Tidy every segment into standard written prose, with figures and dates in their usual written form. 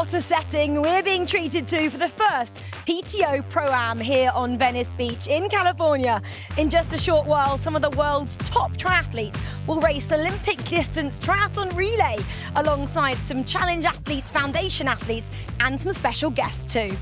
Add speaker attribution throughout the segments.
Speaker 1: What a setting we're being treated to for the first PTO Pro-Am here on Venice Beach in California. In just a short while, some of the world's top triathletes will race Olympic distance triathlon relay alongside some challenge athletes, foundation athletes, and some special guests too.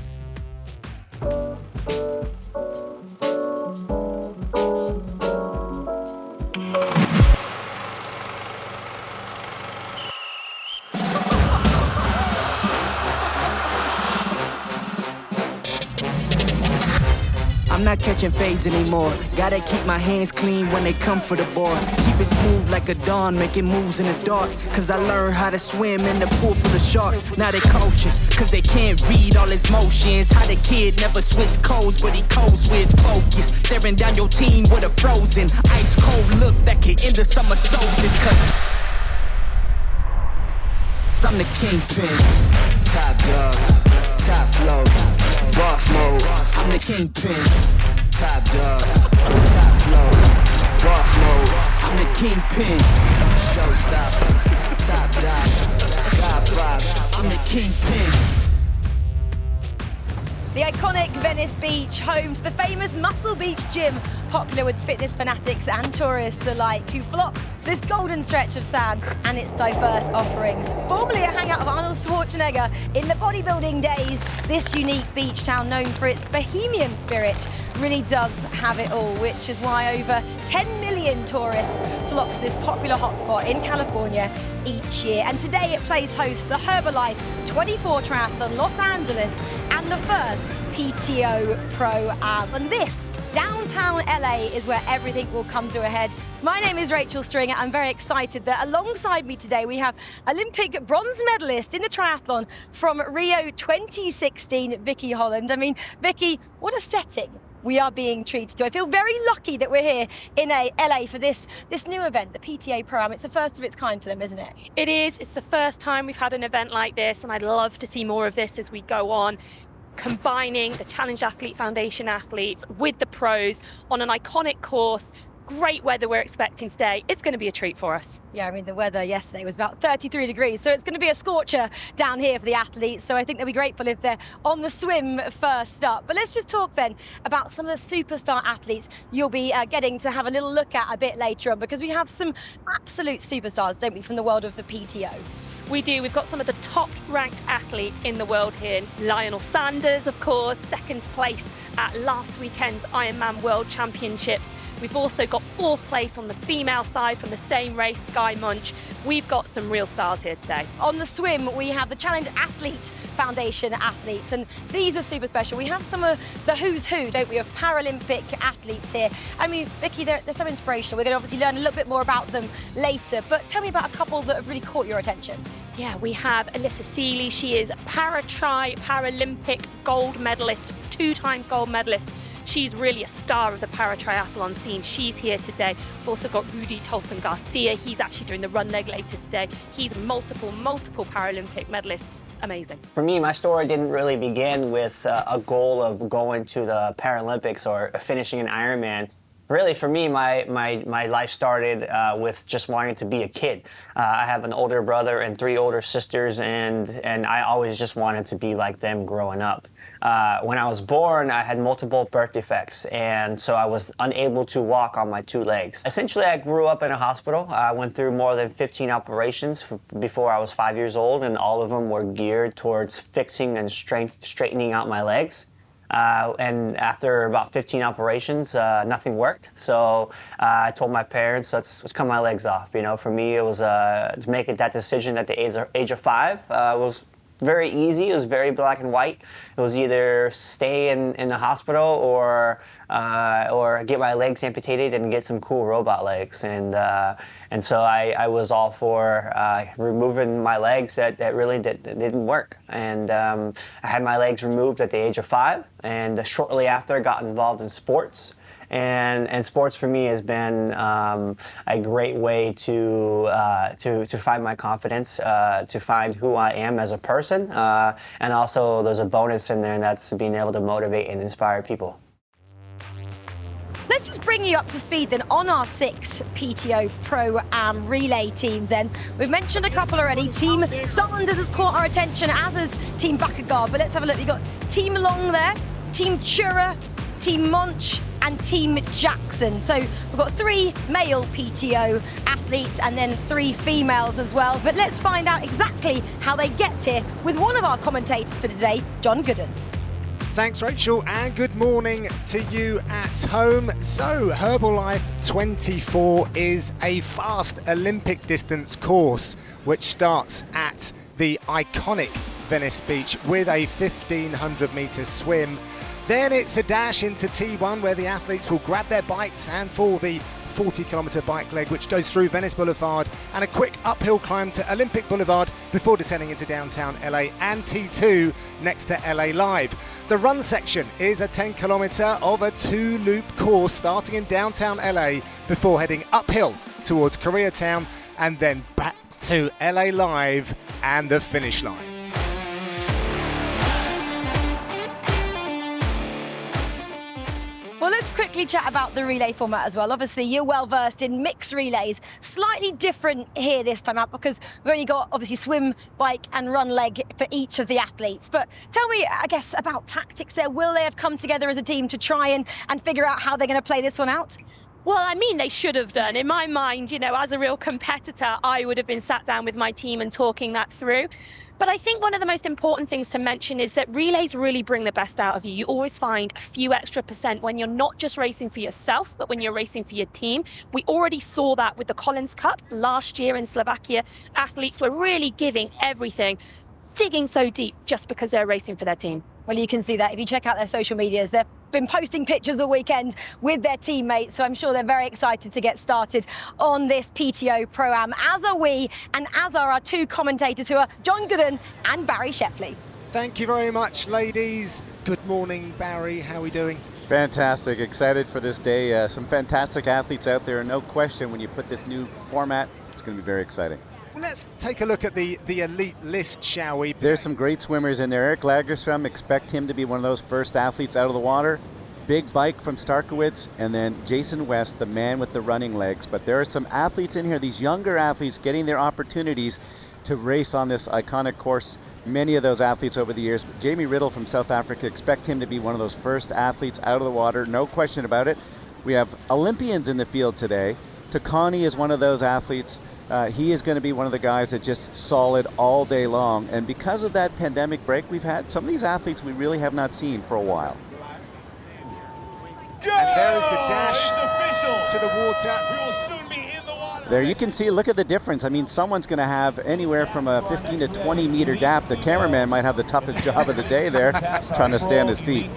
Speaker 2: I'm not catching fades anymore. Gotta keep my hands clean when they come for the board. Keep it smooth like a dawn, making moves in the dark. Cause I learned how to swim in the pool full of sharks. Now they coaches, cause they can't read all his motions. How the kid never switch codes, but he code switch focus. Staring down your team with a frozen, ice cold look that could end the summer solstice. Cause I'm the kingpin. Top dog, top flow, boss mode. I'm the kingpin. Top dog, top flow, boss mode. I'm the kingpin. Showstopper, top dog, God 5. I'm the kingpin.
Speaker 1: The iconic Venice Beach, home to the famous Muscle Beach Gym, popular with fitness fanatics and tourists alike who flock to this golden stretch of sand and its diverse offerings. Formerly a hangout of Arnold Schwarzenegger in the bodybuilding days, this unique beach town known for its bohemian spirit really does have it all, which is why over 10 million tourists flock to this popular hotspot in California each year. And today it plays host to the Herbalife 24 Triathlon Los Angeles and the first PTO Pro-Am. And this, downtown LA, is where everything will come to a head. My name is Rachel Stringer. I'm very excited that alongside me today we have Olympic bronze medalist in the triathlon from Rio 2016, Vicky Holland. I mean, Vicky, what a setting we are being treated to. I feel very lucky that we're here in LA for this new event, the PTA Pro-Am. It's the first of its kind for them, isn't it?
Speaker 3: It is. It's the first time we've had an event like this, and I'd love to see more of this as we go on, combining the Challenge Athlete Foundation athletes with the pros on an iconic course. Great weather we're expecting today. It's going to be a treat for us.
Speaker 1: Yeah, I mean, the weather yesterday was about 33 degrees, so it's going to be a scorcher down here for the athletes. So I think they'll be grateful if they're on the swim first up. But let's just talk then about some of the superstar athletes you'll be getting to have a little look at a bit later on, because we have some absolute superstars, don't we, from the world of the PTO.
Speaker 3: We do. We've got some of the top-ranked athletes in the world here. Lionel Sanders, of course, second place at last weekend's Ironman World Championships. We've also got fourth place on the female side from the same race, Sky Munch. We've got some real stars here today. On the swim, we have the Challenge Athlete Foundation athletes, and these are super special. We have some of the who's who, don't we, of Paralympic athletes here. I mean, Vicky, they're so inspirational. We're going to obviously learn a little bit more about them later, but tell me about a couple that have really caught your attention. Yeah, we have Alyssa Seeley. She is Paralympic gold medalist, 2 times gold medalist. She's really a star of the para-triathlon scene. She's here today. We've also got Rudy Tolson Garcia. He's actually doing the run leg later today. He's multiple Paralympic medalist. Amazing.
Speaker 4: For me, my story didn't really begin with a goal of going to the Paralympics or finishing an Ironman. Really, for me, my life started with just wanting to be a kid. I have an older brother and 3 older sisters, and I always just wanted to be like them growing up. When I was born, I had multiple birth defects, and so I was unable to walk on my 2 legs. Essentially, I grew up in a hospital. I went through more than 15 operations before I was 5 years old, and all of them were geared towards fixing and straightening out my legs. And after about 15 operations, nothing worked. So I told my parents, let's cut my legs off. You know, for me, it was to make that decision at the age of 5 was very easy. It was very black and white. It was either stay in the hospital or get my legs amputated and get some cool robot legs. And so I was all for removing my legs that really didn't work. And I had my legs removed at the age of 5, and shortly after I got involved in sports. And sports for me has been a great way to find my confidence, to find who I am as a person, and also there's a bonus in there, and that's being able to motivate and inspire people.
Speaker 1: Let's let's just bring you up to speed then on our 6 PTO Pro-Am relay teams then. We've mentioned a couple already. Team Sanders has caught our attention, as has Team Bakkegaard, but let's have a look. You've got Team Long there, Team Chura, Team Monch, and Team Jackson. So we've got 3 male PTO athletes and then 3 females as well. But let's find out exactly how they get here with one of our commentators for today, John Gooden.
Speaker 5: Thanks, Rachel, and good morning to you at home. So, Herbalife 24 is a fast Olympic distance course which starts at the iconic Venice Beach with a 1,500 metre swim. Then it's a dash into T1 where the athletes will grab their bikes and for the 40-kilometre bike leg which goes through Venice Boulevard and a quick uphill climb to Olympic Boulevard before descending into downtown LA and T2 next to LA Live. The run section is a 10-kilometre of a 2-loop course starting in downtown LA before heading uphill towards Koreatown and then back to LA Live and the finish line.
Speaker 1: Well, let's quickly chat about the relay format as well. Obviously, you're well versed in mixed relays. Slightly different here this time out because we've only got obviously swim, bike and run leg for each of the athletes. But tell me, I guess, about tactics there. Will they have come together as a team to try and figure out how they're going to play this one out?
Speaker 3: Well, I mean, they should have done. In my mind, you know, as a real competitor, I would have been sat down with my team and talking that through. But I think one of the most important things to mention is that relays really bring the best out of you. You always find a few extra % when you're not just racing for yourself, but when you're racing for your team. We already saw that with the Collins Cup last year in Slovakia. Athletes were really giving everything, digging so deep just because they're racing for their team.
Speaker 1: Well, you can see that if you check out their social medias. They've been posting pictures all weekend with their teammates, so I'm sure they're very excited to get started on this PTO Pro-Am, as are we, and as are our 2 commentators who are John Gooden and Barry Shepley.
Speaker 5: Thank you very much, ladies. Good morning, Barry. How are we doing?
Speaker 6: Fantastic. Excited for this day. Some fantastic athletes out there. No question, when you put this new format, it's going to be very exciting.
Speaker 5: Well, let's take a look at the elite list, shall we?
Speaker 6: There's some great swimmers in there. Eric Lagerstrom, expect him to be one of those first athletes out of the water. Big bike from Starkowitz, and then Jason West, the man with the running legs. But there are some athletes in here, these younger athletes getting their opportunities to race on this iconic course. Many of those athletes over the years. But Jamie Riddle from South Africa, expect him to be one of those first athletes out of the water, no question about it. We have Olympians in the field today. Takani is one of those athletes. He is going to be one of the guys that just solid all day long. And because of that pandemic break we've had, some of these athletes we really have not seen for a while.
Speaker 5: And there is the dash to the water.
Speaker 7: We will soon be in the water.
Speaker 6: There you can see, look at the difference. I mean, someone's going to have anywhere from a 15 to 20 meter gap. The cameraman might have the toughest job of the day there, trying to stay on his feet.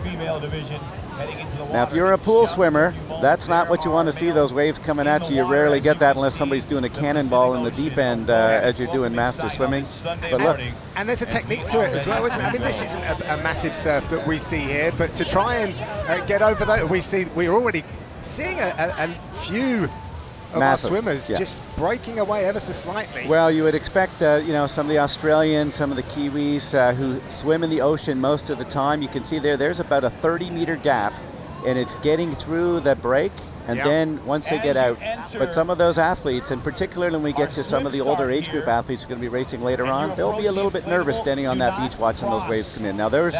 Speaker 6: Now, if you're a pool swimmer, that's not what you want to see, those waves coming at you. You rarely get that unless somebody's doing a cannonball in the deep end as you're doing master swimming. But look.
Speaker 5: And there's a technique to it as well, isn't it? I mean, this isn't a massive surf that we see here, but to try and get over that, we're already seeing a few of
Speaker 6: massive,
Speaker 5: our swimmers
Speaker 6: yeah,
Speaker 5: just breaking away ever so slightly.
Speaker 6: Well, you would expect, you know, some of the Australians, some of the Kiwis who swim in the ocean most of the time. You can see there's about a 30-meter gap, and it's getting through the break, and then once they get out. But some of those athletes, and particularly when we get to some of the older age group athletes who are going to be racing later on, they'll be a little bit nervous standing on that beach watching those waves come in. Now, those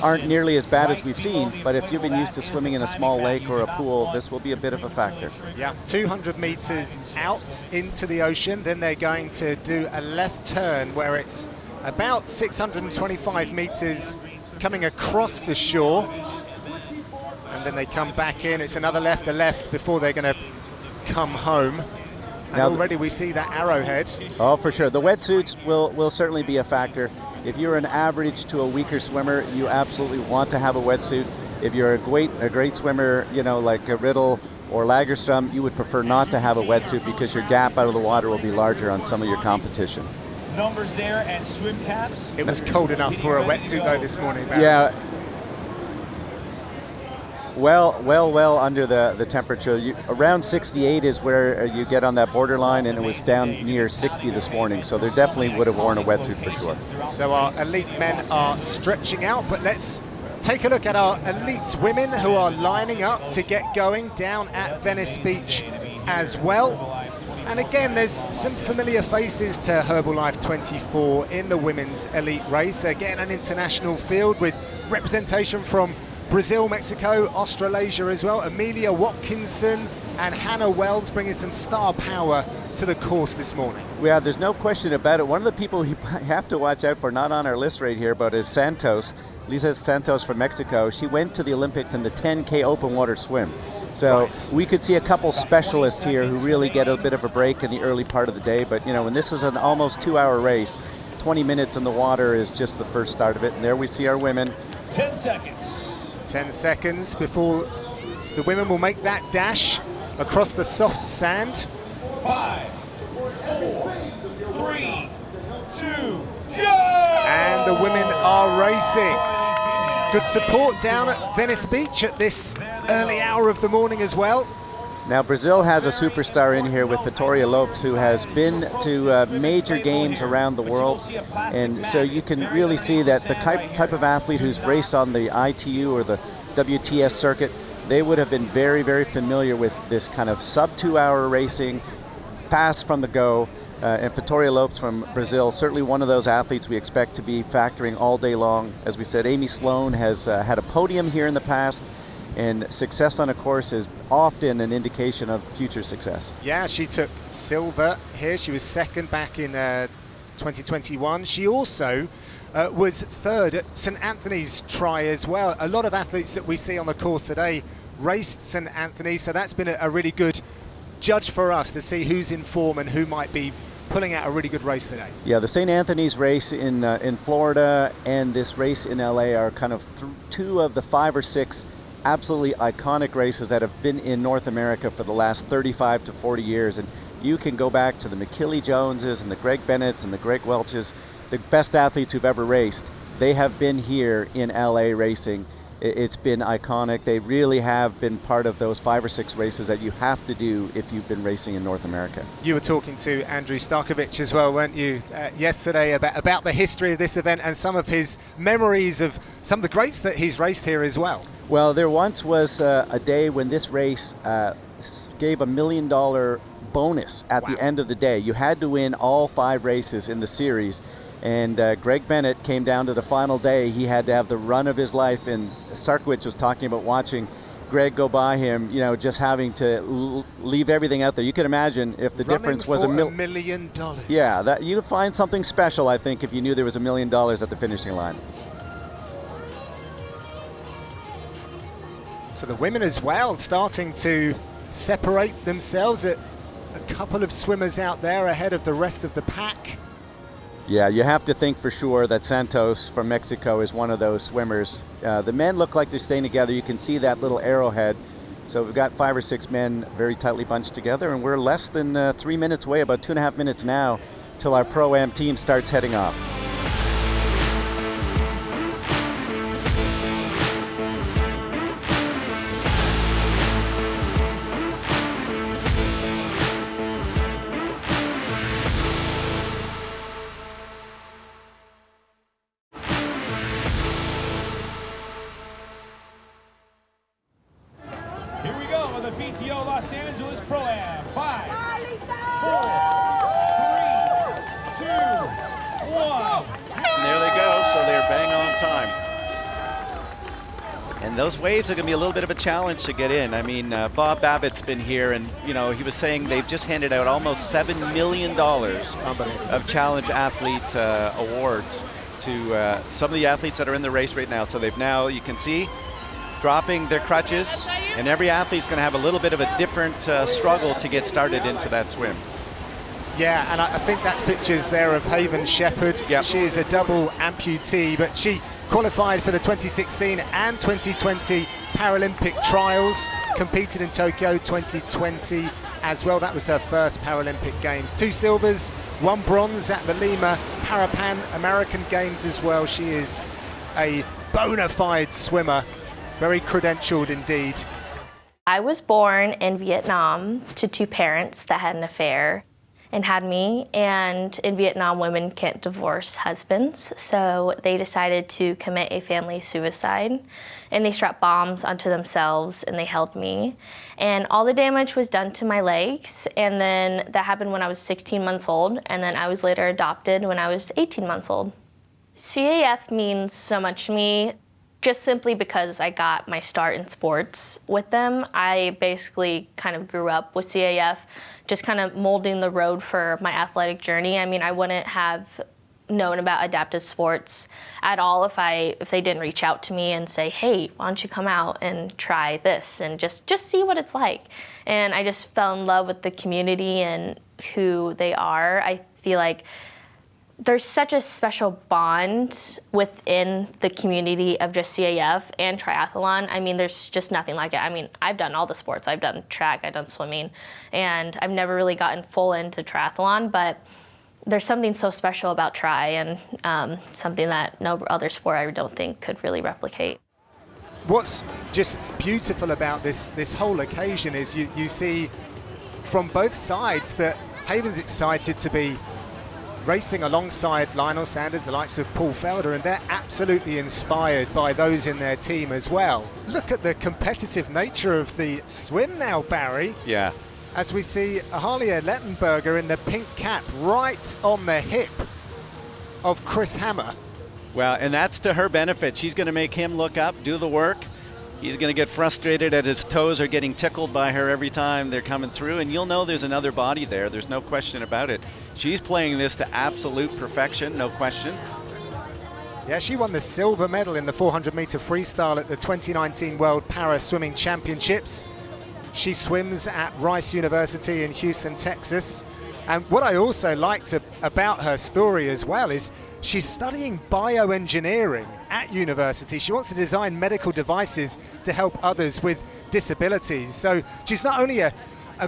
Speaker 6: aren't nearly as bad as we've seen, but if you've been used to swimming in a small lake or a pool, this will be a bit of a factor.
Speaker 5: Yeah, 200 meters out into the ocean, then they're going to do a left turn where it's about 625 meters coming across the shore. And then they come back in. It's another left, a left before they're going to come home. And now already we see that arrowhead.
Speaker 6: Oh, for sure. The wetsuits will certainly be a factor. If you're an average to a weaker swimmer, you absolutely want to have a wetsuit. If you're a great swimmer, you know, like a Riddle or Lagerstrom, you would prefer not to have a wetsuit because your gap out of the water will be larger on some of your competition.
Speaker 7: Numbers there and swim caps.
Speaker 5: It was cold enough for a wetsuit though this morning, Barry.
Speaker 6: Yeah. Well under the temperature. Around 68 is where you get on that borderline, and it was down near 60 this morning, so they definitely would have worn a wetsuit for sure.
Speaker 5: So our elite men are stretching out, but let's take a look at our elite women who are lining up to get going down at Venice Beach as well. And again, there's some familiar faces to Herbalife 24 in the women's elite race. Again, an international field with representation from Brazil, Mexico, Australasia as well. Amelia Watkinson and Hannah Wells bringing some star power to the course this morning.
Speaker 6: Yeah, there's no question about it. One of the people you have to watch out for, not on our list right here, but is Santos, Lisa Santos from Mexico. She went to the Olympics in the 10K open water swim. So we could see a couple specialists here who really get a bit of a break in the early part of the day. But, you know, when this is an almost 2-hour race, 20 minutes in the water is just the first start of it. And there we see our women.
Speaker 7: 10 seconds.
Speaker 5: 10 seconds before the women will make that dash across the soft sand.
Speaker 7: 5, 4, 3, 2, go!
Speaker 5: And the women are racing. Good support down at Venice Beach at this early hour of the morning as well.
Speaker 6: Now Brazil has a superstar in here with Vitória Lopes, who has been to major games around the world, and so you can really see that the type of athlete who's raced on the ITU or the WTS circuit, they would have been very, very familiar with this kind of sub-2-hour racing, fast from the go. And Vitória Lopes from Brazil, certainly one of those athletes we expect to be factoring all day long. As we said, Amy Sloan has had a podium here in the past, and success on a course is often an indication of future success.
Speaker 5: Yeah, she took silver here. She was second back in 2021. She also was third at St Anthony's Try as well. A lot of athletes that we see on the course today raced St Anthony's, so that's been a really good judge for us to see who's in form and who might be pulling out a really good race today.
Speaker 6: Yeah, the St. Anthony's race in Florida and this race in LA are kind of two of the 5 or 6 absolutely iconic races that have been in North America for the last 35 to 40 years. And you can go back to the McKillie Joneses and the Greg Bennett's and the Greg Welch's, the best athletes who've ever raced. They have been here in LA racing. It's been iconic. They really have been part of those 5 or 6 races that you have to do if you've been racing in North America.
Speaker 5: You were talking to Andrew Starkovich as well, weren't you, yesterday about the history of this event and some of his memories of some of the greats that he's raced here as well.
Speaker 6: Well, there once was a day when this race gave $1 million bonus at the end of the day. You had to win all 5 races in the series. And Greg Bennett came down to the final day. He had to have the run of his life, and Sarkowicz was talking about watching Greg go by him, you know, just having to leave everything out there. You can imagine if the difference was
Speaker 5: $1 million.
Speaker 6: Yeah, that you'd find something special, I think, if you knew there was $1 million at the finishing line.
Speaker 5: So the women as well starting to separate themselves. A couple of swimmers out there ahead of the rest of the pack.
Speaker 6: Yeah, you have to think for sure that Santos from Mexico is one of those swimmers. The men look like they're staying together. You can see that little arrowhead. So we've got 5 or 6 men very tightly bunched together, and we're less than 3 minutes away, about 2.5 minutes now, till our Pro-Am team starts heading off.
Speaker 7: Los Angeles Pro-Am. 5, 4, 3, 2, 1.
Speaker 6: And there they go, so they're bang on time. And those waves are going to be a little bit of a challenge to get in. I mean, Bob Babbitt's been here, and you know, he was saying they've just handed out almost $7 million of challenge athlete awards to some of the athletes that are in the race right now. So they've now, you can see, dropping their crutches, and every athlete's going to have a little bit of a different struggle to get started into that swim.
Speaker 5: Yeah, and I think that's pictures there of Haven Shepherd.
Speaker 6: Yep.
Speaker 5: She is a double amputee, but she qualified for the 2016 and 2020 Paralympic trials, competed in Tokyo 2020 as well. That was her first Paralympic Games. 2 silvers, 1 bronze at the Lima Parapan American Games as well. She is a bona fide swimmer, very credentialed indeed.
Speaker 8: I was born in Vietnam to 2 parents that had an affair. and had me. And in Vietnam, women can't divorce husbands, so they decided to commit a family suicide, and they strapped bombs onto themselves and they held me. And all the damage was done to my legs, and then that happened when I was 16 months old, and then I was later adopted when I was 18 months old. CAF means so much to me, just simply because I got my start in sports with them. I basically kind of grew up with CAF, just kind of molding the road for my athletic journey. I mean, I wouldn't have known about adaptive sports at all if they didn't reach out to me and say, hey, why don't you come out and try this and just see what it's like. And I just fell in love with the community and who they are. I feel like there's such a special bond within the community of just CAF and triathlon. I mean, there's just nothing like it. I mean, I've done all the sports. I've done track, I've done swimming, and I've never really gotten full into triathlon, but there's something so special about tri, and something that no other sport I don't think could really replicate.
Speaker 5: What's just beautiful about this whole occasion is you see from both sides that Haven's excited to be racing alongside Lionel Sanders, the likes of Paul Felder, and they're absolutely inspired by those in their team as well. Look at the competitive nature of the swim now, Barry.
Speaker 6: Yeah.
Speaker 5: As we see Ahalia Lettenberger in the pink cap right on the hip of Chris Hammer.
Speaker 6: Well, and that's to her benefit. She's going to make him look up, do the work. He's going to get frustrated as his toes are getting tickled by her every time they're coming through, and you'll know there's another body there. There's no question about it. She's playing this to absolute perfection, no question.
Speaker 5: Yeah, she won the silver medal in the 400-meter freestyle at the 2019 World Para Swimming Championships. She swims at Rice University in Houston, Texas. And what I also liked about her story as well is she's studying bioengineering at university. She wants to design medical devices to help others with disabilities. So she's not only a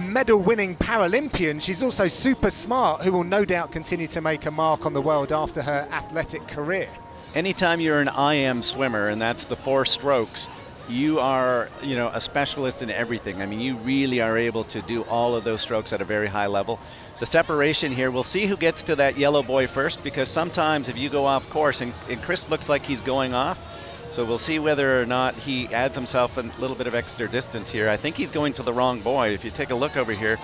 Speaker 5: medal-winning Paralympian, she's also super smart, who will no doubt continue to make a mark on the world after her athletic career.
Speaker 6: Anytime you're an IM swimmer, and that's the 4 strokes, you are, a specialist in everything. I mean, you really are able to do all of those strokes at a very high level. The separation here, we'll see who gets to that yellow buoy first, because sometimes if you go off course, and Chris looks like he's going off, so we'll see whether or not he adds himself a little bit of extra distance here. I think he's going to the wrong buoy. If you take a look over here,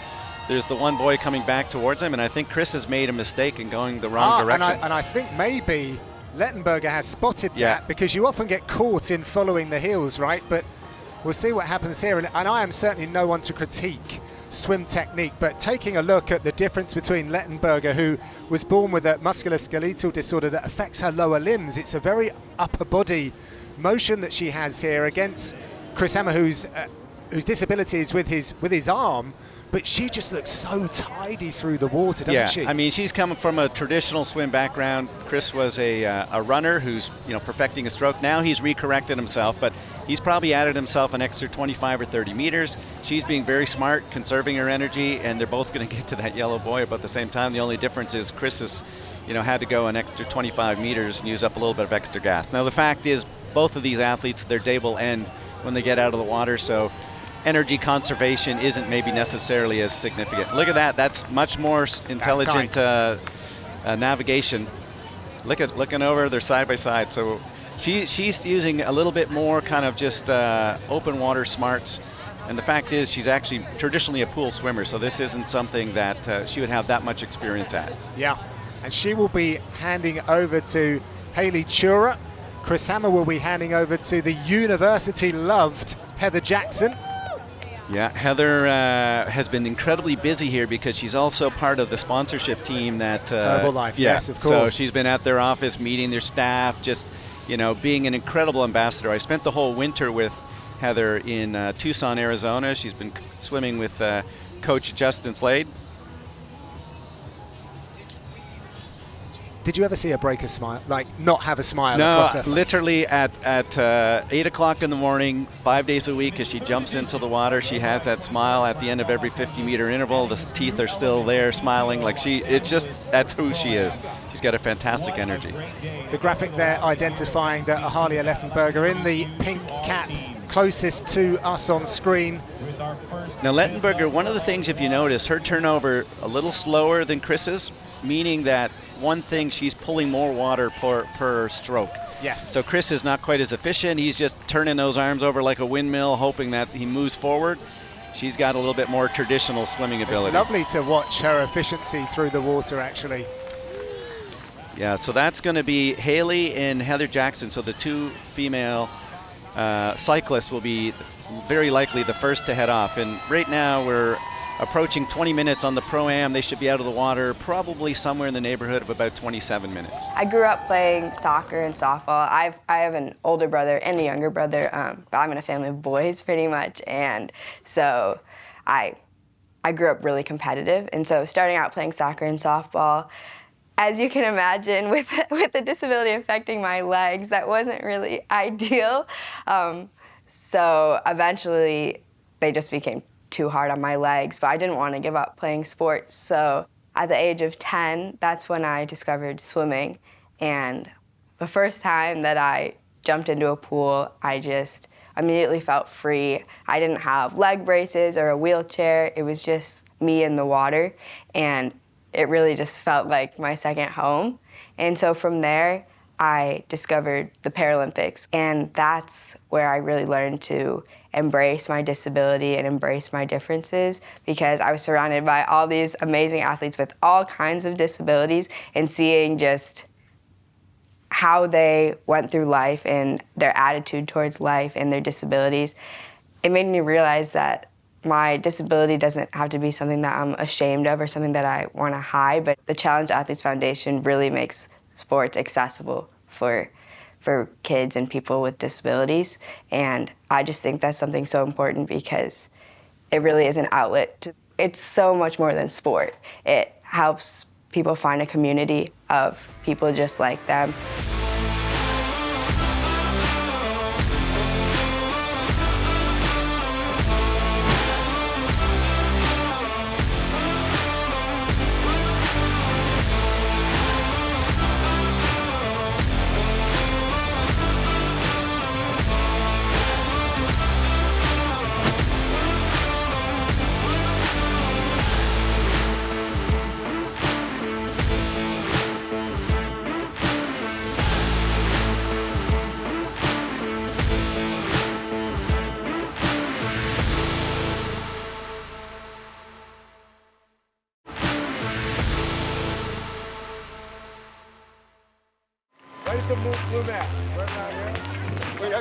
Speaker 6: there's the one buoy coming back towards him, and I think Chris has made a mistake in going the wrong direction.
Speaker 5: And I think maybe Lettenberger has spotted that, because you often get caught in following the heels, right? But we'll see what happens here. And I am certainly no one to critique swim technique, but taking a look at the difference between Lettenberger, who was born with a musculoskeletal disorder that affects her lower limbs, it's a very upper body motion that she has here, against Chris Hammer, whose disability is with his arm, but she just looks so tidy through the water, doesn't she?
Speaker 6: I mean, she's coming from a traditional swim background. Chris was a runner who's perfecting a stroke. Now he's recorrected himself, but he's probably added himself an extra 25 or 30 meters. She's being very smart, conserving her energy, and they're both going to get to that yellow buoy about the same time. The only difference is Chris has, had to go an extra 25 meters and use up a little bit of extra gas. Now the fact is, both of these athletes, their day will end when they get out of the water, so energy conservation isn't maybe necessarily as significant. Look at that. That's much more intelligent navigation. Looking over, they're side by side. So she's using a little bit more kind of just open water smarts. And the fact is, she's actually traditionally a pool swimmer, so this isn't something that she would have that much experience at.
Speaker 5: Yeah, and she will be handing over to Haley Chura. Chris Hammer will be handing over to the university-loved Heather Jackson.
Speaker 6: Yeah, Heather has been incredibly busy here because she's also part of the sponsorship team that
Speaker 5: Herbalife, yes, of course.
Speaker 6: So she's been at their office meeting their staff, just being an incredible ambassador. I spent the whole winter with Heather in Tucson, Arizona. She's been swimming with Coach Justin Slade.
Speaker 5: Did you ever see her break a smile, like not have a smile
Speaker 6: No,
Speaker 5: across her face?
Speaker 6: literally at 8 o'clock in the morning, 5 days a week, as she jumps into the water, she has that smile at the end of every 50-meter interval. The teeth are still there, smiling like that's who she is. She's got a fantastic energy.
Speaker 5: The graphic there identifying that Ahalia Lettenberger in the pink cap closest to us on screen.
Speaker 6: Now Lettenberger, one of the things, if you notice, her turnover a little slower than Chris's, meaning that one thing, she's pulling more water per stroke.
Speaker 5: Yes.
Speaker 6: So Chris is not quite as efficient. He's just turning those arms over like a windmill, hoping that he moves forward. She's got a little bit more traditional swimming ability.
Speaker 5: It's lovely to watch her efficiency through the water, actually.
Speaker 6: Yeah, so that's going to be Haley and Heather Jackson. So the two female cyclists will be very likely the first to head off. And right now we're approaching 20 minutes on the Pro-Am. They should be out of the water probably somewhere in the neighborhood of about 27 minutes.
Speaker 9: I grew up playing soccer and softball. I have an older brother and a younger brother, but I'm in a family of boys pretty much. And so I grew up really competitive. And so starting out playing soccer and softball, as you can imagine, with the disability affecting my legs, that wasn't really ideal. So eventually they just became too hard on my legs, but I didn't want to give up playing sports. So at the age of 10, that's when I discovered swimming. And the first time that I jumped into a pool, I just immediately felt free. I didn't have leg braces or a wheelchair. It was just me in the water. And it really just felt like my second home. And so from there, I discovered the Paralympics. And that's where I really learned to embrace my disability and embrace my differences, because I was surrounded by all these amazing athletes with all kinds of disabilities, and seeing just how they went through life and their attitude towards life and their disabilities. It made me realize that my disability doesn't have to be something that I'm ashamed of or something that I want to hide, but the Challenge Athletes Foundation really makes sports accessible for kids and people with disabilities. And I just think that's something so important, because it really is an outlet. It's so much more than sport. It helps people find a community of people just like them.
Speaker 7: Where's the blue mat? Right now, yeah? Wait,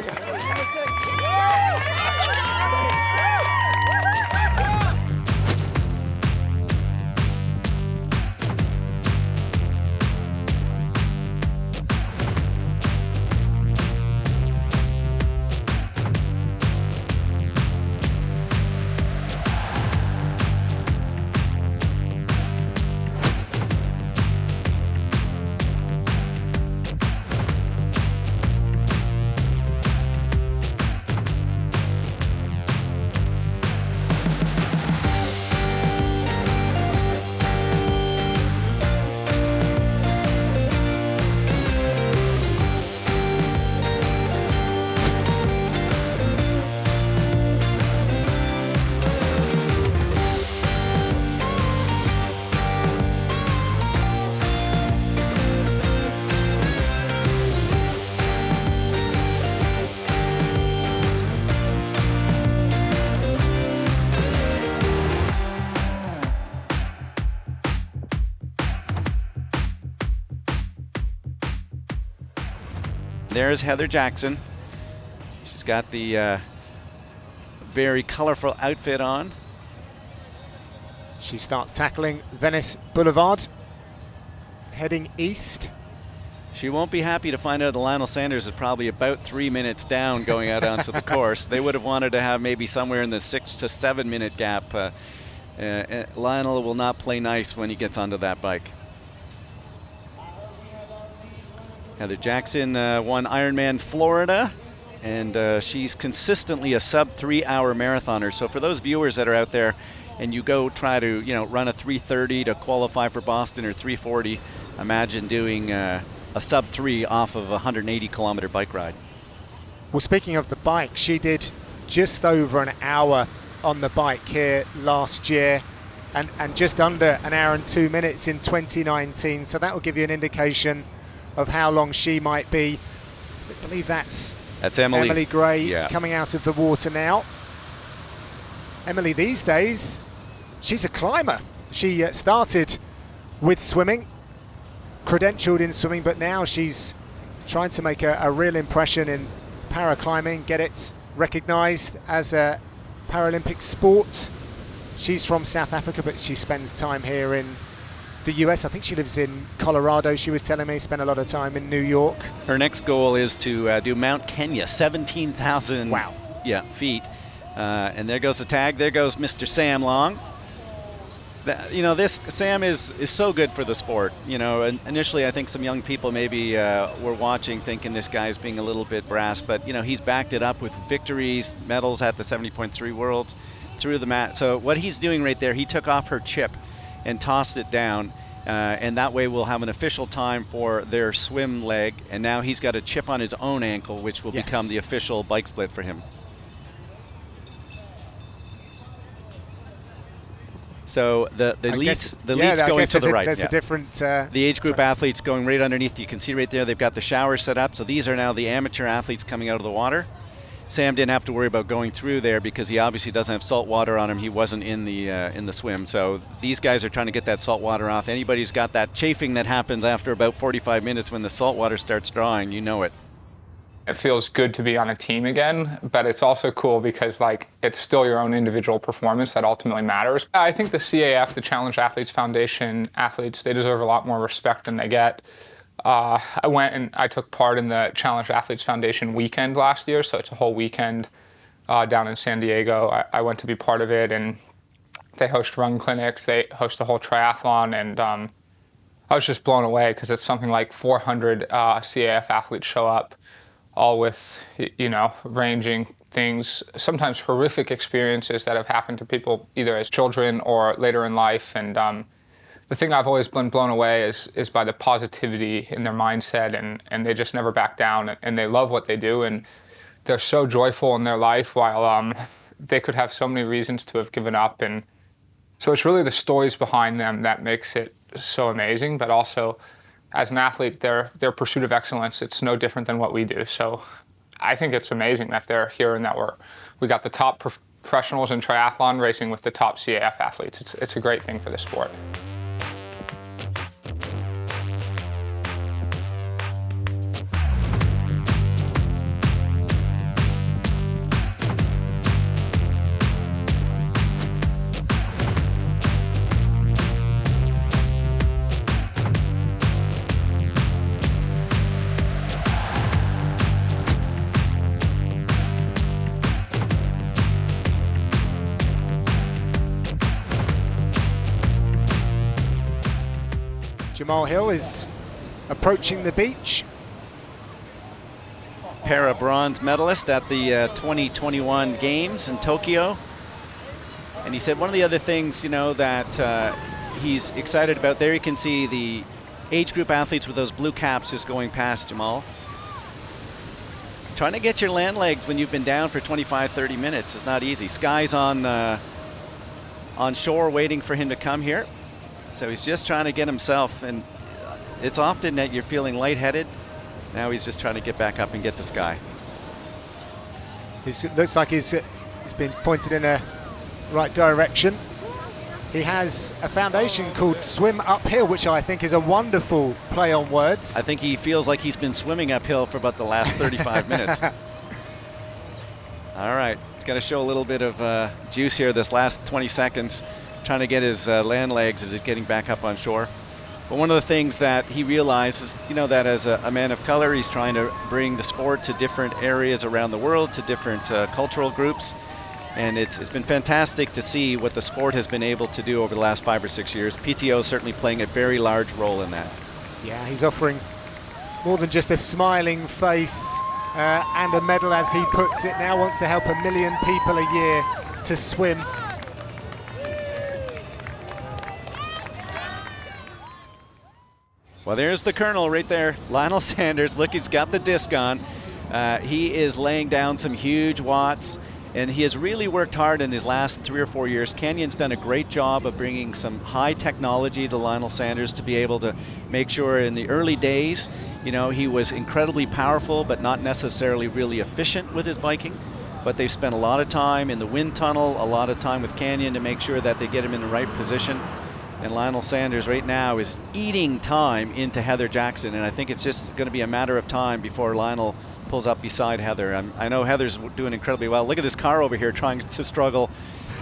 Speaker 6: There's Heather Jackson. She's got the very colorful outfit on.
Speaker 5: She starts tackling Venice Boulevard, heading east.
Speaker 6: She won't be happy to find out that Lionel Sanders is probably about 3 minutes down going out onto the course. They would have wanted to have maybe somewhere in the 6 to 7 minute gap. Lionel will not play nice when he gets onto that bike. Heather Jackson won Ironman Florida, and she's consistently a sub-3 hour marathoner. So for those viewers that are out there and you go try to run a 3:30 to qualify for Boston or 3:40, imagine doing a sub-3 off of a 180 kilometer bike ride.
Speaker 5: Well, speaking of the bike, she did just over an hour on the bike here last year, and just under an hour and 2 minutes in 2019. So that will give you an indication of how long she might be. I believe that's Emily Gray coming out of the water now. Emily these days, she's a climber. She started with swimming, credentialed in swimming, but now she's trying to make a real impression in paraclimbing, get it recognised as a Paralympic sport. She's from South Africa, but she spends time here in the US. I think she lives in Colorado, she was telling me, spent a lot of time in New York.
Speaker 6: Her next goal is to do Mount Kenya, 17,000 feet. And there goes the tag. There goes Mr. Sam Long. This Sam is so good for the sport. Initially I think some young people maybe were watching thinking this guy's being a little bit brass, but he's backed it up with victories, medals at the 70.3 Worlds, through the mat. So what he's doing right there, he took off her chip and tossed it down, and that way we'll have an official time for their swim leg, and now he's got a chip on his own ankle, which will become the official bike split for him. So the leads going to the right.
Speaker 5: There's a different
Speaker 6: the age group athletes going right underneath. You can see right there they've got the shower set up. So these are now the amateur athletes coming out of the water. Sam didn't have to worry about going through there because he obviously doesn't have salt water on him. He wasn't in the swim. So these guys are trying to get that salt water off. Anybody who's got that chafing that happens after about 45 minutes when the salt water starts drawing, you know it.
Speaker 10: It feels good to be on a team again, but it's also cool because it's still your own individual performance that ultimately matters. I think the CAF, the Challenge Athletes Foundation athletes, they deserve a lot more respect than they get. I went and I took part in the Challenge Athletes Foundation weekend last year, so it's a whole weekend down in San Diego. I went to be part of it, and they host run clinics, they host a whole triathlon, and I was just blown away because it's something like 400 CAF athletes show up, all with, ranging things, sometimes horrific experiences that have happened to people either as children or later in life. And the thing I've always been blown away is by the positivity in their mindset, and they just never back down, and they love what they do, and they're so joyful in their life while they could have so many reasons to have given up. And so it's really the stories behind them that makes it so amazing, but also as an athlete, their pursuit of excellence, it's no different than what we do. So I think it's amazing that they're here and that we got the top professionals in triathlon racing with the top CAF athletes. It's a great thing for the sport.
Speaker 5: Jamal Hill is approaching the beach.
Speaker 6: Para bronze medalist at the 2021 Games in Tokyo. And he said one of the other things, that he's excited about, there you can see the age group athletes with those blue caps just going past Jamal. Trying to get your land legs when you've been down for 25, 30 minutes is not easy. Sky's on shore waiting for him to come here. So he's just trying to get himself, and it's often that you're feeling lightheaded. Now he's just trying to get back up and get to Sky.
Speaker 5: It looks like he's been pointed in a right direction. He has a foundation called Swim Uphill, which I think is a wonderful play on words.
Speaker 6: I think he feels like he's been swimming uphill for about the last 35 minutes. All right, he's got to show a little bit of juice here this last 20 seconds. Trying to get his land legs as he's getting back up on shore. But one of the things that he realizes, that as a man of color, he's trying to bring the sport to different areas around the world, to different cultural groups. And it's been fantastic to see what the sport has been able to do over the last 5 or 6 years. PTO certainly playing a very large role in that.
Speaker 5: Yeah, he's offering more than just a smiling face and a medal, as he puts it. Now wants to help 1 million people a year to swim.
Speaker 6: Well, there's the Colonel right there, Lionel Sanders. Look, he's got the disc on. He is laying down some huge watts. And he has really worked hard in his last 3 or 4 years. Canyon's done a great job of bringing some high technology to Lionel Sanders to be able to make sure in the early days, you know, he was incredibly powerful but not necessarily really efficient with his biking. But they've spent a lot of time in the wind tunnel, a lot of time with Canyon to make sure that they get him in the right position. And Lionel Sanders right now is eating time into Heather Jackson, and I think it's just going to be a matter of time before Lionel pulls up beside Heather. I know Heather's doing incredibly well. Look at this car over here trying to struggle,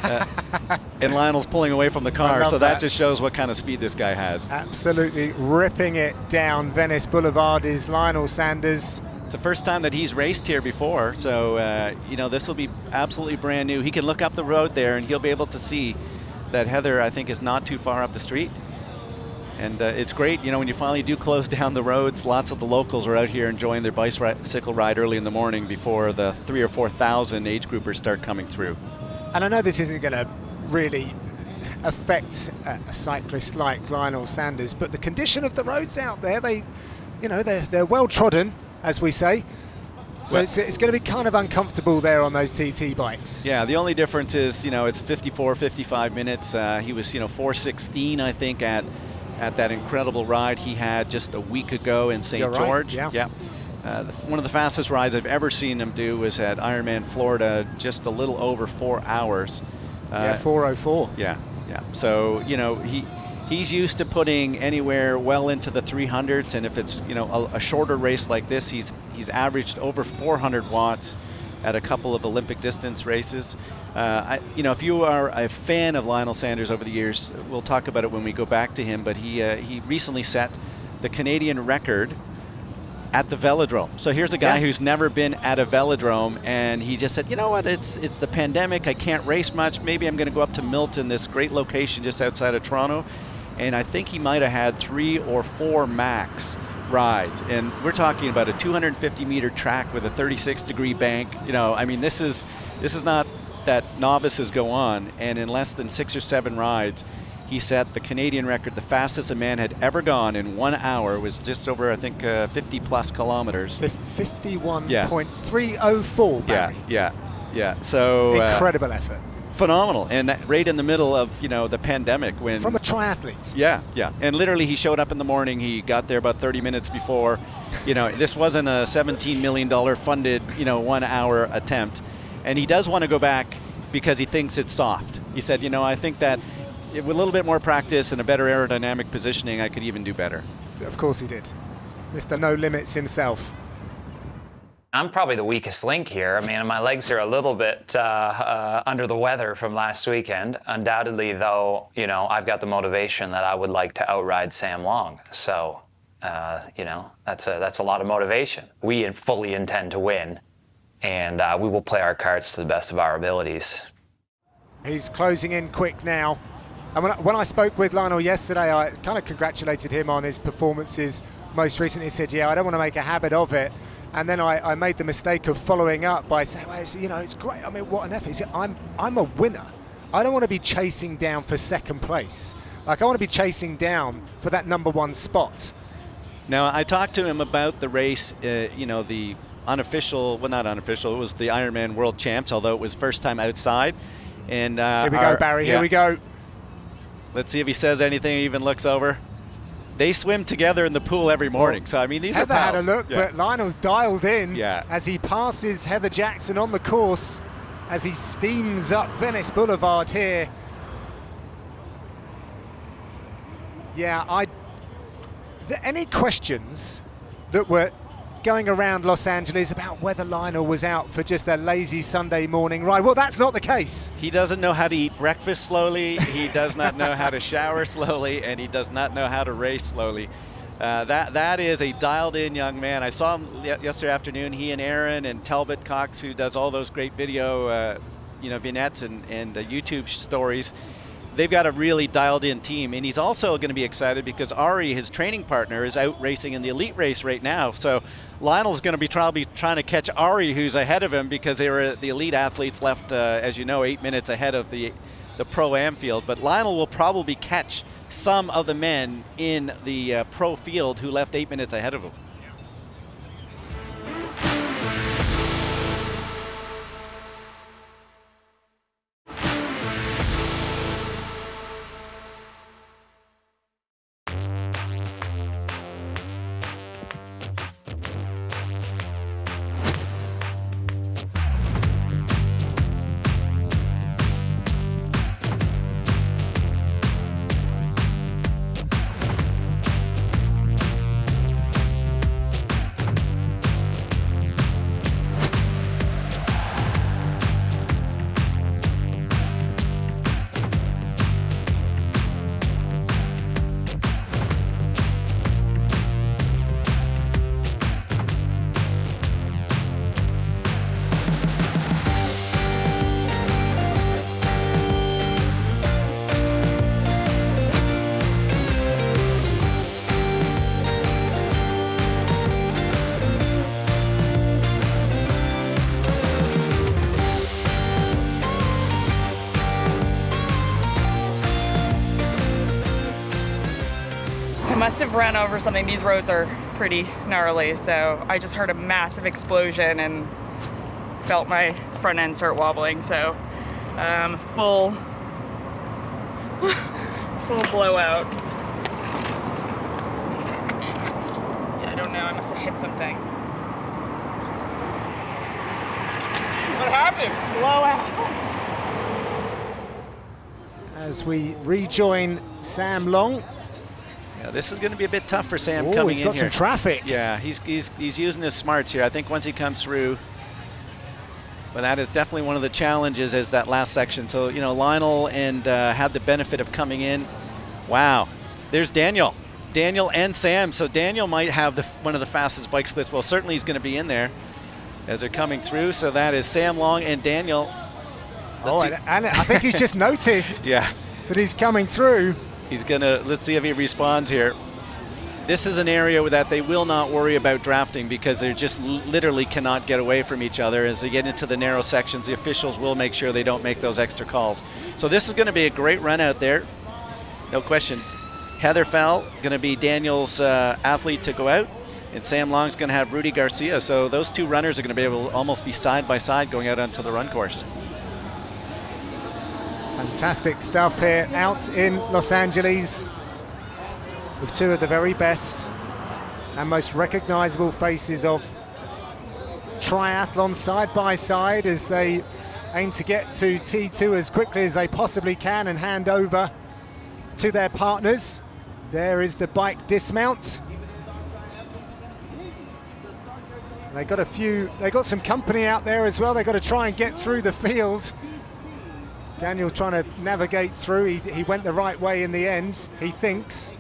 Speaker 6: and Lionel's pulling away from the car, so that just shows what kind of speed this guy has.
Speaker 5: Absolutely ripping it down Venice Boulevard is Lionel Sanders.
Speaker 6: It's the first time that he's raced here before, so you know, this will be absolutely brand new. He can look up the road there and he'll be able to see that Heather, I think, is not too far up the street. And it's great, you know, when you finally do close down the roads, lots of the locals are out here enjoying their bicycle ride early in the morning before the 3,000 or 4,000 age groupers start coming through.
Speaker 5: And I know this isn't going to really affect a cyclist like Lionel Sanders, but the condition of the roads out there, they're well trodden, as we say. So well, it's going to be kind of uncomfortable there on those TT bikes.
Speaker 6: Yeah, the only difference is, you know, it's 54, 55 minutes. He was, you know, 4:16, I think, at that incredible ride he had just a week ago in St. George.
Speaker 5: Right, yeah.
Speaker 6: One of the fastest rides I've ever seen him do was at Ironman Florida, just a little over 4 hours.
Speaker 5: 4:04.
Speaker 6: Yeah. So, you know, he's used to putting anywhere well into the 300s, and if it's, you know, a shorter race like this, he's averaged over 400 watts at a couple of Olympic distance races. You know, if you are a fan of Lionel Sanders over the years, we'll talk about it when we go back to him, but he recently set the Canadian record at the velodrome. So here's a guy who's never been at a velodrome, and he just said, you know what, it's the pandemic, I can't race much, maybe I'm going to go up to Milton, this great location just outside of Toronto, and I think he might have had 3 or 4 max rides, and we're talking about a 250-meter track with a 36-degree bank. You know, I mean, this is not that novices go on, and in less than 6 or 7 rides, he set the Canadian record. The fastest a man had ever gone in 1 hour was just over, I think, 50-plus kilometers.
Speaker 5: 51.304, Barry.
Speaker 6: Yeah. So
Speaker 5: incredible effort.
Speaker 6: Phenomenal, and right in the middle of, you know, the pandemic, when
Speaker 5: from a triathlete.
Speaker 6: Yeah, and literally he showed up in the morning. He got there about 30 minutes before. You know, this wasn't a $17 million funded, you know, 1 hour attempt, and he does want to go back because he thinks it's soft. He said, you know, I think that with a little bit more practice and a better aerodynamic positioning, I could even do better.
Speaker 5: Of course he did. Mr. No Limits himself.
Speaker 11: I'm probably the weakest link here. I mean, my legs are a little bit under the weather from last weekend. Undoubtedly, though, you know, I've got the motivation that I would like to outride Sam Long. So, you know, that's a lot of motivation. We fully intend to win, and we will play our cards to the best of our abilities.
Speaker 5: He's closing in quick now. And when I spoke with Lionel yesterday, I kind of congratulated him on his performances. Most recently, he said, yeah, I don't want to make a habit of it. And then I made the mistake of following up by saying, well, you know, it's great. I mean, what an effort. He said, I'm a winner. I don't want to be chasing down for second place. Like, I want to be chasing down for that #1 spot.
Speaker 6: Now, I talked to him about the race, you know, the unofficial, well, not unofficial, it was the Ironman World Champs, although it was first time outside. And
Speaker 5: here we go, Barry, here we go.
Speaker 6: Let's see if he says anything, even looks over. They swim together in the pool every morning, so I mean, these
Speaker 5: Heather
Speaker 6: are pals.
Speaker 5: had a look, but Lionel's dialed in
Speaker 6: Yeah.
Speaker 5: as he passes Heather Jackson on the course as he steams up Venice Boulevard here. Yeah, any questions that were going around Los Angeles about whether Lionel was out for just a lazy Sunday morning ride? Well, that's not the case.
Speaker 6: He doesn't know how to eat breakfast slowly, he does not know how to shower slowly, and he does not know how to race slowly. That is a dialed-in young man. I saw him yesterday afternoon, he and Aaron and Talbot Cox, who does all those great video you know, vignettes and YouTube stories. They've got a really dialed-in team, and he's also going to be excited because Ari, his training partner, is out racing in the elite race right now. So Lionel's going to be trying to catch Ari, who's ahead of him, because they were the elite athletes left, as you know, 8 minutes ahead of the Pro-Am field. But Lionel will probably catch some of the men in the pro field who left 8 minutes ahead of him.
Speaker 12: must have run over something. These roads are pretty gnarly, so I just heard a massive explosion and felt my front end start wobbling. So full blowout. Yeah, I don't know. I must have hit something. What happened? Blowout.
Speaker 5: As we rejoin Sam Long.
Speaker 6: Yeah, this is going to be a bit tough for Sam coming in here.
Speaker 5: He's got some traffic.
Speaker 6: Yeah, he's using his smarts here. I think once he comes through, but that is definitely one of the challenges is that last section. So, you know, Lionel and had the benefit of coming in. Wow, there's Daniel. Daniel and Sam. So Daniel might have one of the fastest bike splits. Well, certainly he's going to be in there as they're coming through. So that is Sam Long and Daniel.
Speaker 5: And I think he's just noticed
Speaker 6: that
Speaker 5: he's coming through.
Speaker 6: He's gonna, let's see if he responds here. This is an area that they will not worry about drafting because they just literally cannot get away from each other. As they get into the narrow sections, the officials will make sure they don't make those extra calls. So this is gonna be a great run out there, no question. Heather Fell gonna be Daniel's athlete to go out, and Sam Long's gonna have Rudy Garcia. So those two runners are gonna be able to almost be side by side going out onto the run course.
Speaker 5: Fantastic stuff here out in Los Angeles with two of the very best and most recognizable faces of triathlon side by side as they aim to get to T2 as quickly as they possibly can and hand over to their partners. There is the bike dismount. They got some company out there as well. They've got to try and get through the field. Daniel's trying to navigate through. He went the right way in the end, he thinks.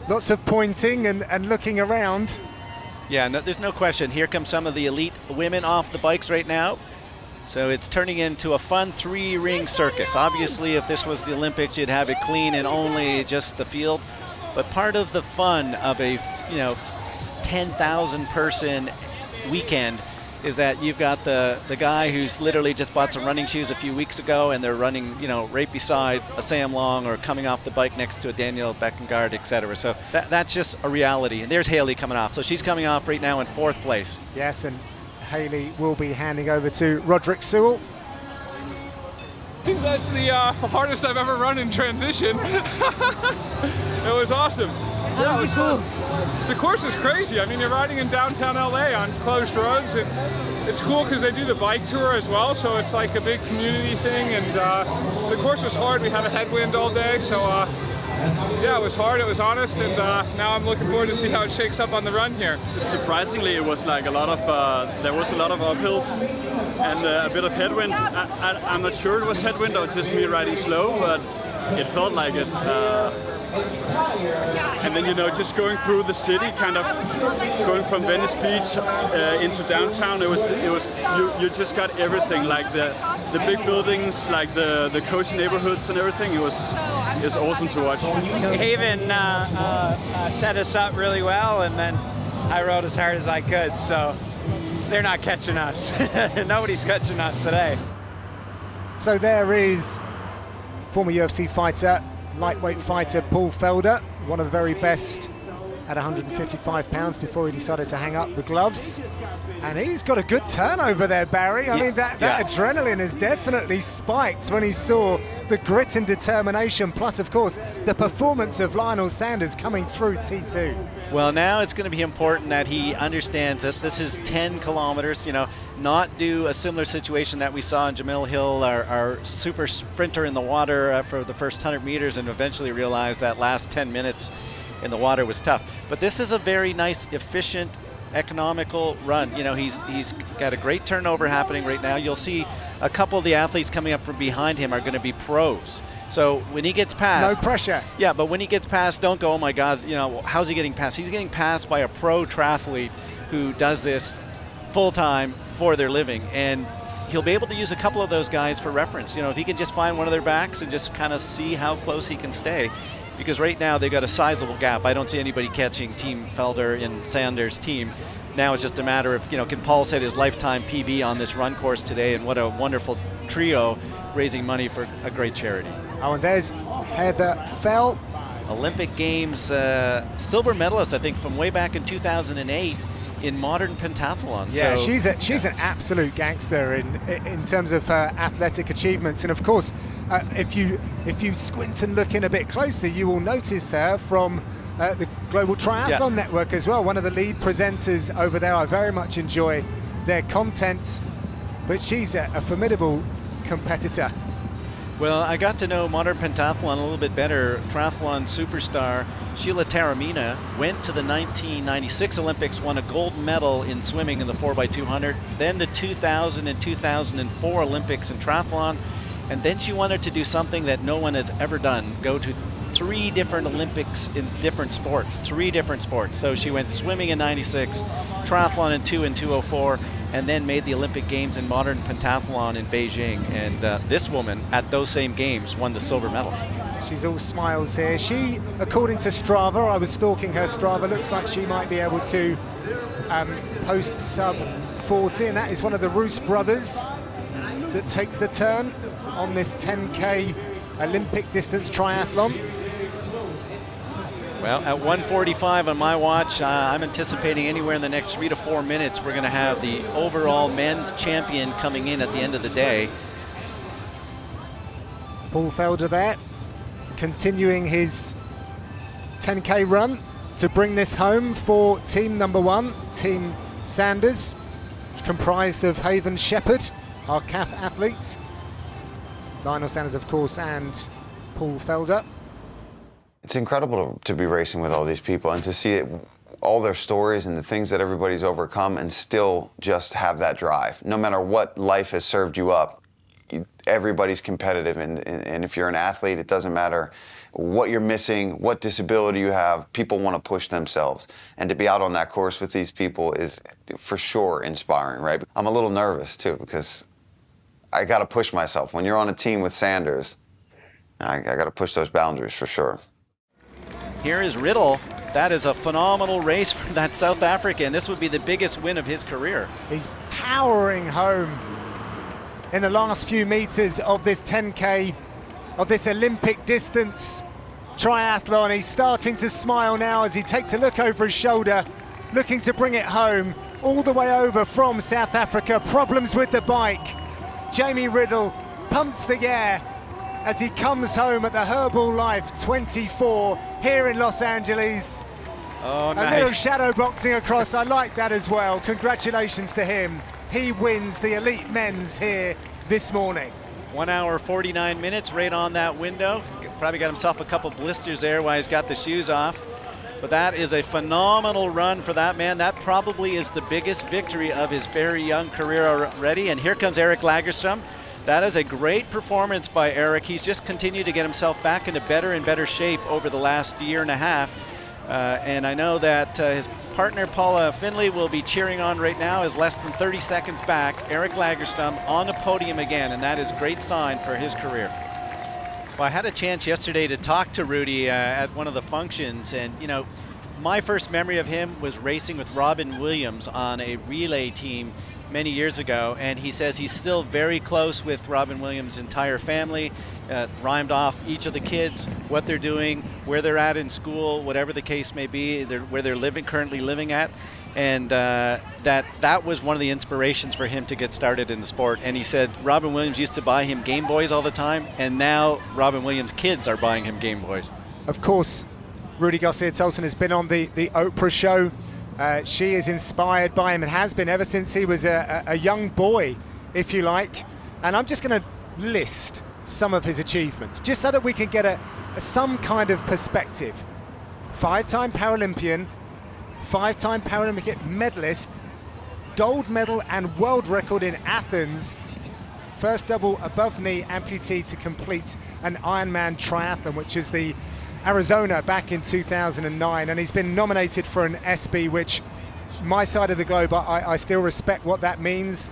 Speaker 5: Lots of pointing and looking around.
Speaker 6: Yeah, no, there's no question. Here come some of the elite women off the bikes right now. So it's turning into a fun three-ring circus. Obviously, if this was the Olympics, you'd have it clean and only just the field. But part of the fun of a 10,000 person weekend is that you've got the guy who's literally just bought some running shoes a few weeks ago and they're running, right beside a Sam Long or coming off the bike next to a Daniel Beckengard, etc. So that's just a reality. And there's Haley coming off. So she's coming off right now in 4th place.
Speaker 5: Yes, and Haley will be handing over to Roderick Sewell.
Speaker 10: I think that's the hardest I've ever run in transition. It was awesome. Yeah, it was cool. The course is crazy. I mean, you're riding in downtown LA on closed roads, and it's cool because they do the bike tour as well, so it's like a big community thing, and the course was hard. We had a headwind all day, so yeah, it was hard, it was honest, and now I'm looking forward to see how it shakes up on the run here.
Speaker 13: Surprisingly, it was like a lot of, there was a lot of uphills and a bit of headwind. I'm not sure it was headwind or just me riding slow, but it felt like it. And then, just going through the city, kind of going from Venice Beach into downtown, it was you just got everything, like the big buildings, like the cozy neighborhoods and everything. It was awesome to watch.
Speaker 14: Haven set us up really well, and then I rode as hard as I could, so they're not catching us. Nobody's catching us today.
Speaker 5: So there is former UFC fighter, lightweight fighter Paul Felder, one of the very best at 155 pounds before he decided to hang up the gloves. And he's got a good turnover there, Barry. I mean, that adrenaline has definitely spiked when he saw the grit and determination, plus, of course, the performance of Lionel Sanders coming through T2.
Speaker 6: Well, now it's going to be important that he understands that this is 10 kilometers, not do a similar situation that we saw in Jamil Hill, our super sprinter in the water for the first 100 meters, and eventually realize that last 10 minutes in the water was tough. But this is a very nice, efficient, economical run. He's got a great turnover happening right now. You'll see a couple of the athletes coming up from behind him are going to be pros. So when he gets past,
Speaker 5: no pressure.
Speaker 6: Yeah, but when he gets past, don't go, oh my God, how's he getting past? He's getting passed by a pro triathlete who does this full time for their living, and he'll be able to use a couple of those guys for reference. If he can just find one of their backs and just kind of see how close he can stay. Because right now they've got a sizable gap. I don't see anybody catching Team Felder and Sanders' team. Now it's just a matter of, can Paul set his lifetime PB on this run course today, and what a wonderful trio raising money for a great charity.
Speaker 5: Oh, and there's Heather Fell.
Speaker 6: Olympic Games silver medalist, I think, from way back in 2008 in modern pentathlon.
Speaker 5: Yeah,
Speaker 6: so,
Speaker 5: she's an absolute gangster in terms of her athletic achievements. And of course, if you squint and look in a bit closer, you will notice her from the Global Triathlon Network as well. One of the lead presenters over there. I very much enjoy their content, but she's a formidable competitor.
Speaker 6: Well, I got to know modern pentathlon a little bit better. Triathlon superstar Sheila Taormina went to the 1996 Olympics, won a gold medal in swimming in the 4x200, then the 2000 and 2004 Olympics in triathlon, and then she wanted to do something that no one has ever done, go to 3 different Olympics in different sports, 3 different sports. So she went swimming in 96, triathlon in 2004, and then made the Olympic Games in modern pentathlon in Beijing. And this woman, at those same games, won the silver medal.
Speaker 5: She's all smiles here. She, according to Strava, I was stalking her Strava, looks like she might be able to post sub 40, and that is one of the Roos brothers that takes the turn on this 10K Olympic distance triathlon.
Speaker 6: Well, at 1:45 on my watch, I'm anticipating anywhere in the next 3 to 4 minutes, we're going to have the overall men's champion coming in at the end of the day.
Speaker 5: Paul Felder there, continuing his 10K run to bring this home for team number 1, Team Sanders, comprised of Haven Shepherd, our CAF athletes, Lionel Sanders, of course, and Paul Felder.
Speaker 15: It's incredible to be racing with all these people and to see all their stories and the things that everybody's overcome and still just have that drive. No matter what life has served you up, everybody's competitive, and if you're an athlete, it doesn't matter what you're missing, what disability you have, people want to push themselves. And to be out on that course with these people is for sure inspiring, right? I'm a little nervous too, because I got to push myself. When you're on a team with Sanders, I got to push those boundaries for sure.
Speaker 6: Here is Riddle. That is a phenomenal race from that South African. This would be the biggest win of his career.
Speaker 5: He's powering home in the last few meters of this 10K, of this Olympic distance triathlon. He's starting to smile now as he takes a look over his shoulder, looking to bring it home all the way over from South Africa. Problems with the bike. Jamie Riddle pumps the air as he comes home at the Herbalife 24 here in Los Angeles.
Speaker 6: Oh, nice.
Speaker 5: A little shadow boxing across. I like that as well. Congratulations to him. He wins the elite men's here this morning.
Speaker 6: 1 hour, 49 minutes, right on that window. He's probably got himself a couple blisters there while he's got the shoes off. But that is a phenomenal run for that man. That probably is the biggest victory of his very young career already. And here comes Eric Lagerström. That is a great performance by Eric. He's just continued to get himself back into better and better shape over the last year and a half. And I know that his partner Paula Finley will be cheering on right now as less than 30 seconds back. Eric Lagerström on the podium again, and that is a great sign for his career. Well, I had a chance yesterday to talk to Rudy at one of the functions, and you know, my first memory of him was racing with Robin Williams on a relay team many years ago, and he says he's still very close with Robin Williams' entire family, rhymed off each of the kids, what they're doing, where they're at in school, whatever the case may be, where they're currently living at, and that was one of the inspirations for him to get started in the sport. And he said Robin Williams used to buy him Game Boys all the time, and now Robin Williams' kids are buying him Game Boys.
Speaker 5: Of course, Rudy Garcia-Tolson has been on the Oprah show. She is inspired by him and has been ever since he was a young boy, if you like. And I'm just going to list some of his achievements, just so that we can get some kind of perspective. 5-time Paralympian, 5-time Paralympic medalist, gold medal and world record in Athens, first double above knee amputee to complete an Ironman triathlon, which is the Arizona back in 2009, and he's been nominated for an ESPY, which my side of the globe, I still respect what that means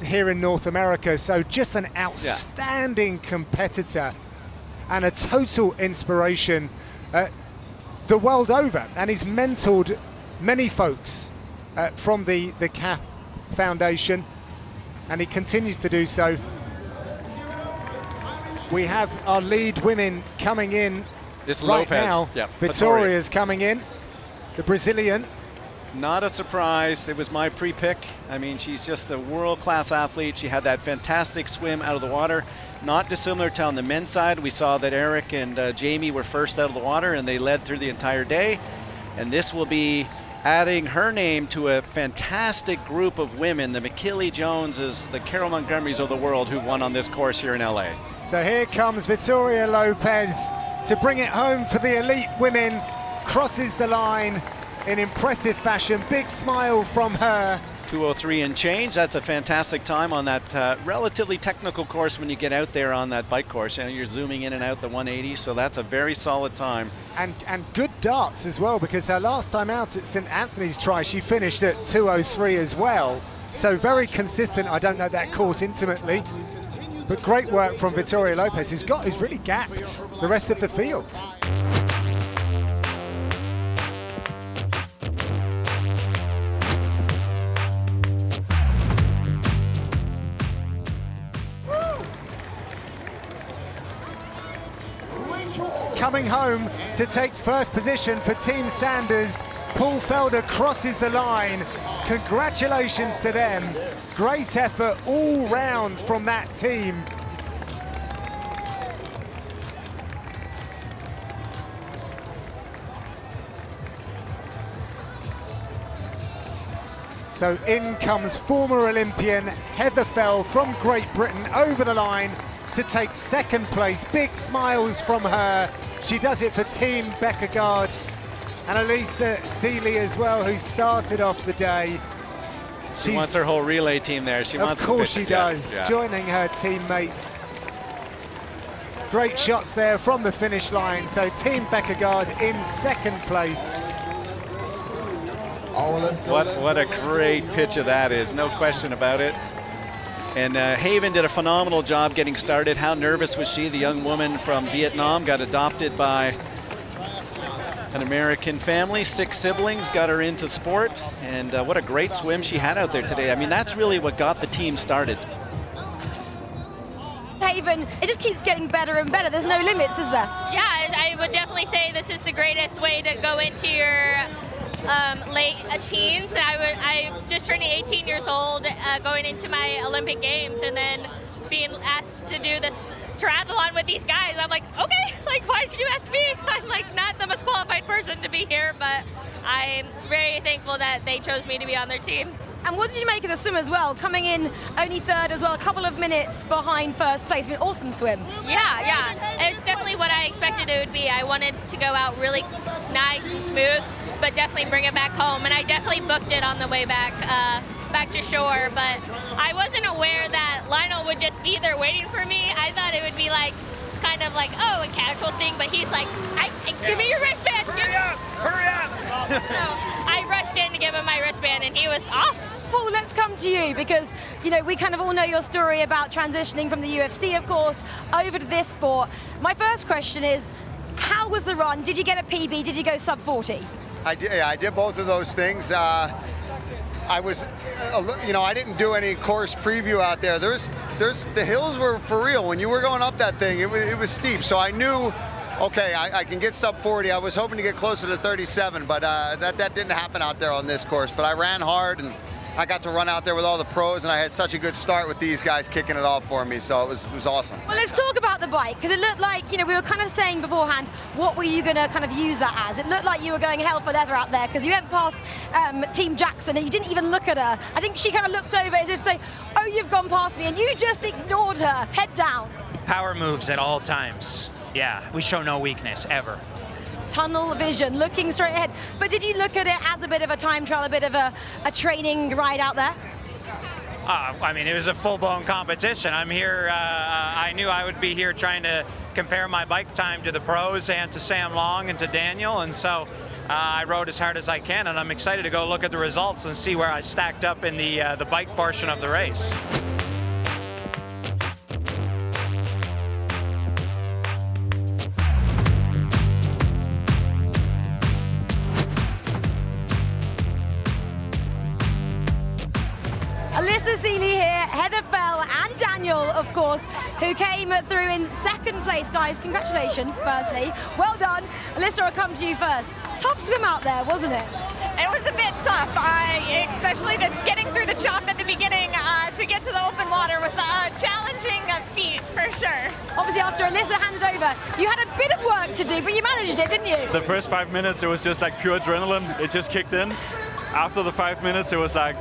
Speaker 5: here in North America. So just an outstanding competitor and a total inspiration the world over, and he's mentored many folks from the CAF Foundation, and he continues to do so. We have our lead women coming in
Speaker 6: This
Speaker 5: Right
Speaker 6: Lopez.
Speaker 5: now,
Speaker 6: Yeah,
Speaker 5: Vitoria's coming in, the Brazilian.
Speaker 6: Not a surprise. It was my pre-pick. I mean, she's just a world-class athlete. She had that fantastic swim out of the water. Not dissimilar to on the men's side. We saw that Eric and Jamie were first out of the water, and they led through the entire day. And this will be adding her name to a fantastic group of women, the McKillie Joneses, the Carol Montgomerys of the world who won on this course here in LA.
Speaker 5: So here comes Vitoria Lopez to bring it home for the elite women. Crosses the line in impressive fashion. Big smile from her.
Speaker 6: 2:03 and change. That's a fantastic time on that relatively technical course when you get out there on that bike course. You know, you're zooming in and out the 180, so that's a very solid time.
Speaker 5: And good darts as well, because her last time out at St Anthony's Try, she finished at 2:03 as well. So very consistent. I don't know that course intimately, but great work from Vitoria Lopez, who's really gapped the rest of the field. Coming home to take first position for Team Sanders, Paul Felder crosses the line. Congratulations to them. Great effort all round from that team. So in comes former Olympian Heather Fell from Great Britain over the line to take second place. Big smiles from her. She does it for Team Beckergaard, and Elisa Seeley as well, who started off the day.
Speaker 6: She wants her whole relay team there.
Speaker 5: Of course she does, joining her teammates. Great shots there from the finish line. So Team Beckergaard in second place.
Speaker 6: What a great picture that is, no question about it. And Haven did a phenomenal job getting started. How nervous was she? The young woman from Vietnam got adopted by an American family, 6 siblings, got her into sport. And what a great swim she had out there today. I mean, that's really what got the team started.
Speaker 1: Haven, it just keeps getting better and better. There's no limits, is there?
Speaker 16: Yeah, I would definitely say this is the greatest way to go into your late teens. I just turned 18 years old going into my Olympic Games, and then being asked to do this triathlon with these guys. I'm like, okay, like, why did you ask me? I'm like not the most qualified person to be here, but I'm very thankful that they chose me to be on their team.
Speaker 1: And what did you make of the swim as well? Coming in only third as well, a couple of minutes behind first place. I mean, awesome swim.
Speaker 16: Yeah. It's definitely what I expected it would be. I wanted to go out really nice and smooth, but definitely bring it back home. And I definitely booked it on the way back to shore. But I wasn't aware that Lionel would just be there waiting for me. I thought it would be like kind of like, oh, a casual thing. But he's like, give me your wristband. Hurry up. So I rushed in to give him my wristband, and he was off.
Speaker 1: Paul, let's come to you, because we kind of all know your story about transitioning from the UFC, of course, over to this sport. My first question is, how was the run? Did you get a PB? Did you go sub 40?
Speaker 7: I did both of those things. I was, I didn't do any course preview out there. The hills were for real. When you were going up that thing, it was steep. So I knew, okay, I can get sub 40. I was hoping to get closer to 37, but that didn't happen out there on this course. But I ran hard, and I got to run out there with all the pros, and I had such a good start with these guys kicking it off for me, so it was awesome.
Speaker 1: Well, let's talk about the bike, because it looked like, we were kind of saying beforehand, what were you going to kind of use that as? It looked like you were going hell for leather out there, because you went past Team Jackson, and you didn't even look at her. I think she kind of looked over as if to say, oh, you've gone past me, and you just ignored her, head down.
Speaker 17: Power moves at all times. Yeah, we show no weakness, ever.
Speaker 1: Tunnel vision, looking straight ahead. But did you look at it as a bit of a time trial, a bit of a training ride out there?
Speaker 17: I mean, it was a full-blown competition. I'm here, I knew I would be here trying to compare my bike time to the pros and to Sam Long and to Daniel, and so I rode as hard as I can, and I'm excited to go look at the results and see where I stacked up in the bike portion of the race.
Speaker 1: Alyssa Seeley here, Heather Fell and Daniel Daniel, of course, who came through in second place. Guys, congratulations, firstly. Well done. Alyssa, I'll come to you first. Tough swim out there, wasn't it?
Speaker 18: It was a bit tough, especially getting through the chalk at the beginning to get to the open water was a challenging feat for sure.
Speaker 1: Obviously, after Alyssa handed over, you had a bit of work to do, but you managed it, didn't you?
Speaker 13: The first 5 minutes, it was just like pure adrenaline. It just kicked in. After the 5 minutes, it was like,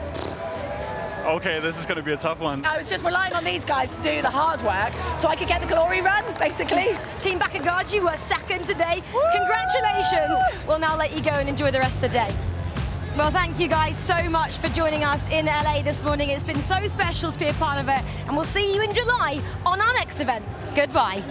Speaker 13: okay, this is going to be a tough one.
Speaker 19: I was just relying on these guys to do the hard work so I could get the glory run, basically.
Speaker 1: Team Backengard, you were second today. Woo! Congratulations. We'll now let you go and enjoy the rest of the day. Well, thank you guys so much for joining us in LA this morning. It's been so special to be a part of it, and we'll see you in July on our next event. Goodbye.